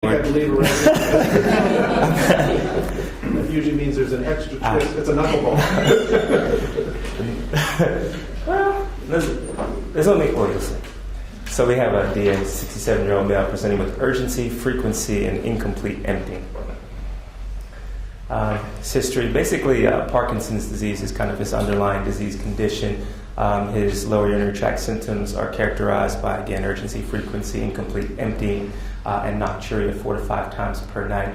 got to leave around. That usually means there's an extra twist. It's a knuckleball. Well, there's only audios. So we have a DA, 67-year-old male, presenting with urgency, frequency, and incomplete emptying. His history, basically Parkinson's disease is kind of his underlying disease condition. His lower urinary tract symptoms are characterized by, again, urgency, frequency, incomplete emptying, and nocturia 4 to 5 times per night.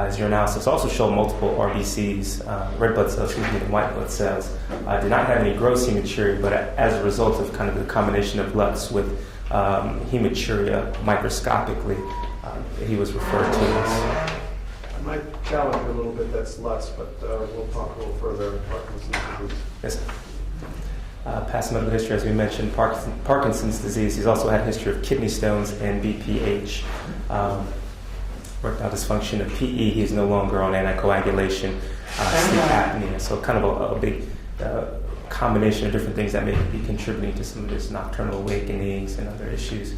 His urinalysis also showed multiple RBCs, red blood cells, and white blood cells. Did not have any gross hematuria, but as a result of kind of the combination of LUTs with hematuria microscopically, he was referred to as. I might challenge you a little bit, that's LUTs, but we'll talk a little further Parkinson's disease. Yes. Past medical history, as we mentioned, Parkinson's disease. He's also had a history of kidney stones and BPH. Erectile dysfunction of PE. He's no longer on anticoagulation, sleep apnea. So kind of a big combination of different things that may be contributing to some of his nocturnal awakenings and other issues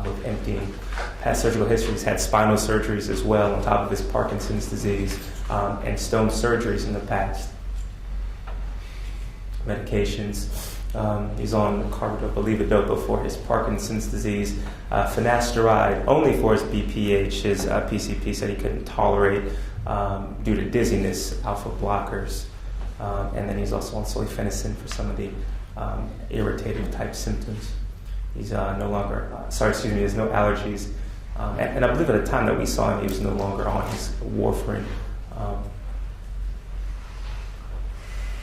with emptying. Past surgical history, he's had spinal surgeries as well on top of his Parkinson's disease and stone surgeries in the past. Medications. He's on carbidopa-levodopa for his Parkinson's disease, finasteride only for his BPH. His PCP said he couldn't tolerate due to dizziness, alpha blockers, and then he's also on solifenacin for some of the irritative type symptoms. He's no longer, he has no allergies, and I believe at the time that we saw him, he was no longer on his warfarin.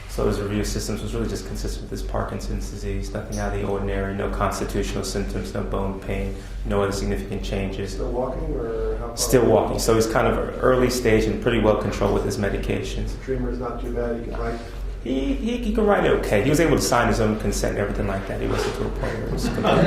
So his review systems was really just consistent with his Parkinson's disease, nothing out of the ordinary, no constitutional symptoms, no bone pain, no other significant changes. Still walking or how far? Still walking. So he's kind of early stage and pretty well controlled with his medications. The tremor's not too bad, he can write? He can write okay. He was able to sign his own consent and everything like that. He wasn't to a point where it was completely...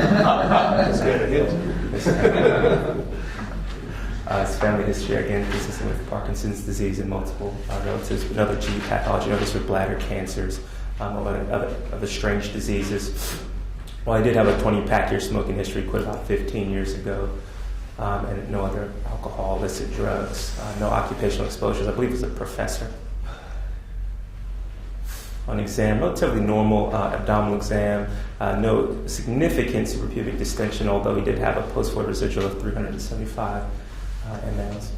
His family history, again, consistent with Parkinson's disease and multiple relatives, but other GE pathology, others with bladder cancers, other strange diseases. Well, I did have a 20-pack-year smoking history, quit about 15 years ago, and no other alcohol, illicit drugs, no occupational exposures. I believe he was a professor. On exam, relatively normal abdominal exam, no significant suprapubic distension, although he did have a post-void residual of 375 mLs.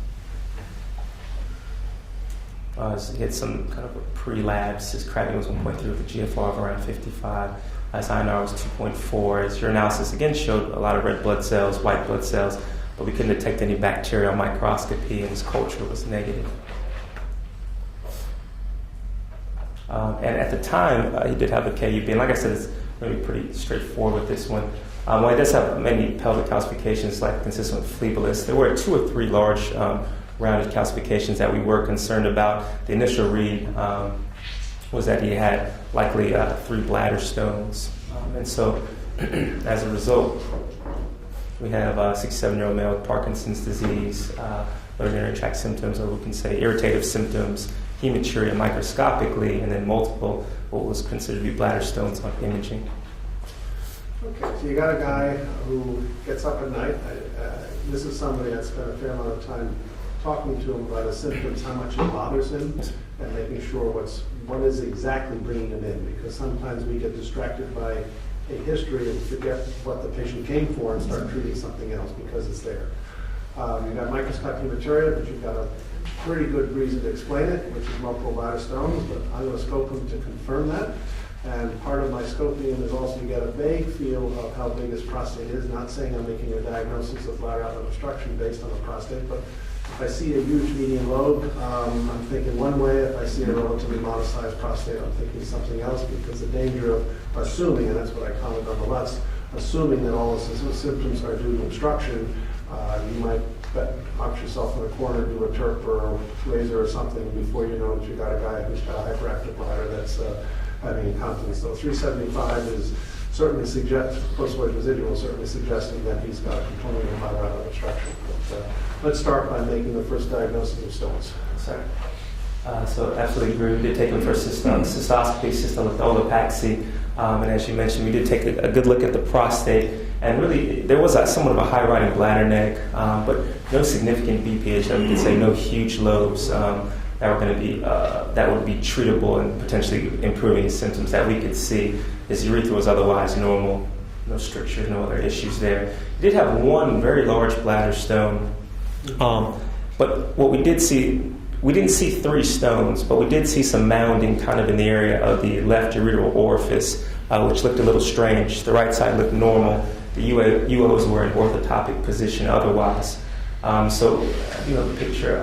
He had some kind of a pre-labs. His creatinine was 1.3 with a GFR of around 55. His INR was 2.4. His urinalysis again showed a lot of red blood cells, white blood cells, but we couldn't detect any bacterial microscopy, and his culture was negative. And at the time, he did have a KUB, and like I said, it's really pretty straightforward with this one. While he does have many pelvic calcifications, like consistent with phleboliths, there were 2 or 3 large rounded calcifications that we were concerned about. The initial read was that he had likely 3 bladder stones. And so, as a result, we have a 67-year-old male with Parkinson's disease, lower urinary tract symptoms, or we can say irritative symptoms, hematuria microscopically, and then multiple, what was considered to be bladder stones on imaging. Okay, so you got a guy who gets up at night. This is somebody that spent a fair amount of time talking to him about his symptoms, how much it bothers him, and making sure what is exactly bringing him in. Because sometimes we get distracted by a history and forget what the patient came for and start treating something else because it's there. You've got microscopic hematuria, but you've got a pretty good reason to explain it, which is multiple bladder stones, but I'm going to scope him to confirm that. And part of my scoping is also to get a vague feel of how big his prostate is, not saying I'm making a diagnosis of bladder outlet obstruction based on the prostate, but if I see a huge median lobe, I'm thinking one way. If I see a relatively modest-sized prostate, I'm thinking something else, because the danger of assuming, and that's what I comment on the LUTs, assuming that all the symptoms are due to obstruction, you might box yourself in a corner, do a TURP or a laser or something before you know that you got a guy who's got a hyperactive bladder that's having incontinence. So 375 is certainly post-void residual is certainly suggesting that he's got a component of bladder outlet obstruction. But let's start by making the first diagnosis of stones. Sorry. So absolutely agree. We did take him for cystoscopy, cystolithopaxy, and as you mentioned, we did take a good look at the prostate. And really, there was somewhat of a high riding bladder neck, but no significant BPH. I would say no huge lobes that were going to be that would be treatable and potentially improving his symptoms that we could see. His urethra was otherwise normal, no strictures, no other issues there. He did have one very large bladder stone, but what we did see. We didn't see 3 stones, but we did see some mounding kind of in the area of the left ureteral orifice, which looked a little strange. The right side looked normal. The UOs were in orthotopic position otherwise. So, the picture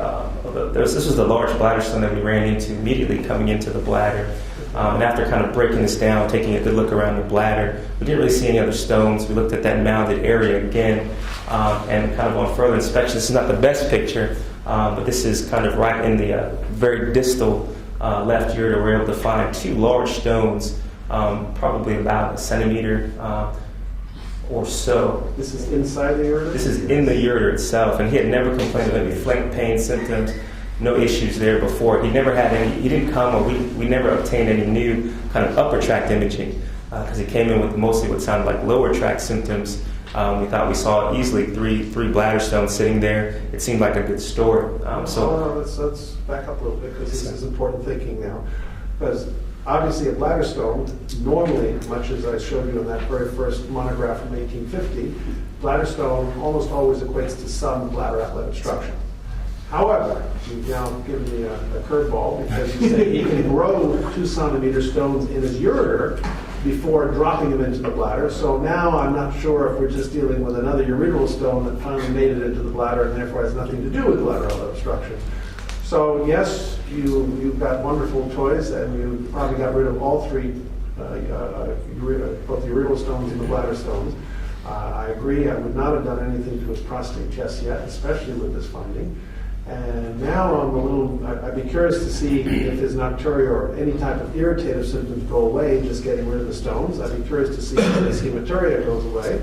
this was the large bladder stone that we ran into immediately coming into the bladder. And after kind of breaking this down, taking a good look around the bladder, we didn't really see any other stones. We looked at that mounded area again, and kind of on further inspection, this is not the best picture, but this is kind of right in the very distal left ureter. We're able to find 2 large stones, probably about a centimeter or so. This is inside the ureter? This is in the ureter itself, and he had never complained of any flank pain symptoms, no issues there before. He never had any, he didn't come, or we never obtained any new kind of upper tract imaging, because he came in with mostly what sounded like lower tract symptoms. We thought we saw easily three bladder stones sitting there. It seemed like a good story. Let's back up a little bit, because this is important thinking now. Because obviously a bladder stone, normally, much as I showed you in that very first monograph from 1850, bladder stone almost always equates to some bladder outlet obstruction. However, you've now given me a curveball, because you say he can grow 2 centimeter stones in his ureter before dropping them into the bladder. So now I'm not sure if we're just dealing with another ureteral stone that finally made it into the bladder and therefore has nothing to do with bladder outlet obstruction. So yes, you've got wonderful toys, and you probably got rid of all 3, both the ureteral stones and the bladder stones. I agree, I would not have done anything to his prostate just yet, especially with this finding. And now I'd be curious to see if his nocturia or any type of irritative symptoms go away, just getting rid of the stones. I'd be curious to see if his hematuria goes away.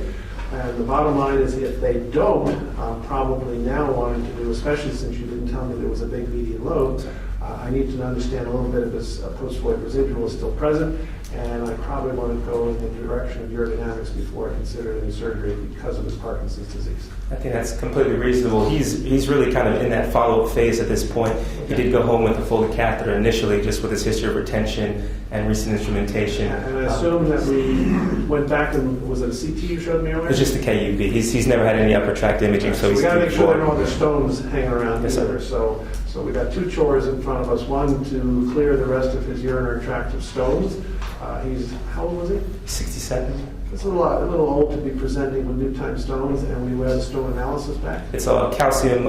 And the bottom line is, if they don't, I'm probably now wanting to do, especially since you didn't tell me there was a big median lobe, I need to understand a little bit if his post-void residual is still present, and I probably want to go in the direction of urodynamics before I consider any surgery because of his Parkinson's disease. I think that's completely reasonable. He's really kind of in that follow-up phase at this point. He did go home with a Foley catheter initially, just with his history of retention and recent instrumentation. And I assume that we went back and, was it a CT you showed me earlier? It's just a KUB. He's never had any upper tract imaging, so he's we got to make sure there are no other stones hanging around yes, either. So we got 2 chores in front of us. One, to clear the rest of his urinary tract of stones. How old was he? 67. It's a little old to be presenting with new time stones, and we wear the stone analysis back. It's a calcium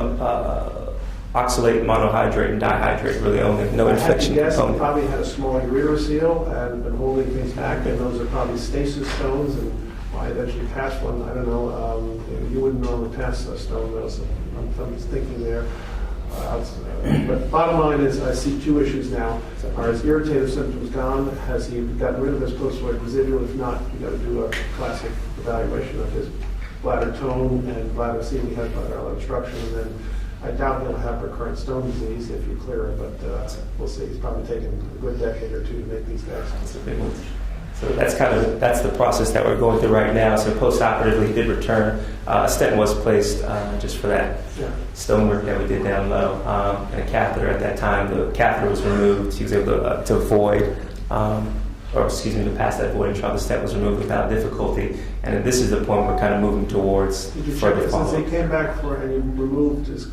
oxalate, monohydrate, and dihydrate, really only, no infection Yes, he component. probably had a small ureterocele and been holding things back, and those are probably stasis stones, and why eventually pass one, I don't know. You wouldn't normally pass a stone, though, so I'm just thinking there. But bottom line is, I see 2 issues now. Are his irritative symptoms gone? Has he gotten rid of his post-void residual? If not, you got to do a classic evaluation of his bladder tone and bladder, see if he has bladder outlet obstruction. And then I doubt he'll have recurrent stone disease if you clear it, but we'll see. He's probably taken a good decade or 2 to make these guys. That's a big one. So that's the process that we're going through right now. So post-operatively, he did return. A stent was placed just for that stonework that we did down low, and a catheter at that time. The catheter was removed. He was able to void, to pass that void and try the stent was removed without difficulty. And then this is the point we're kind of moving towards further follow-up. Since he came back and he removed his,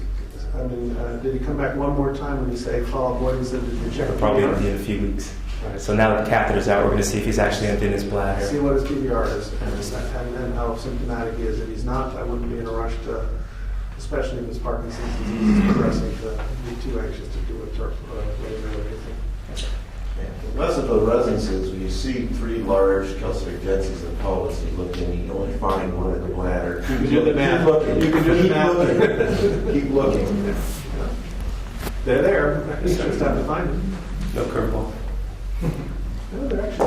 did he come back one more time and he say follow-up voidance? Did you check? Probably in a few weeks. Right. So now that the catheter's out, we're going to see if he's actually emptying his bladder. See what his PVR is, and how symptomatic he is. If he's not, I wouldn't be in a rush to, especially if his Parkinson's disease is progressing, to be too anxious to do a TURP later or anything. The lesson for the residents is when you see 3 large calcific densities in the pelvis, you look in, you only find one in the bladder. You can do the math. You can do the math. Keep looking. They're there. You just have to find them. No curveball. No, they're actually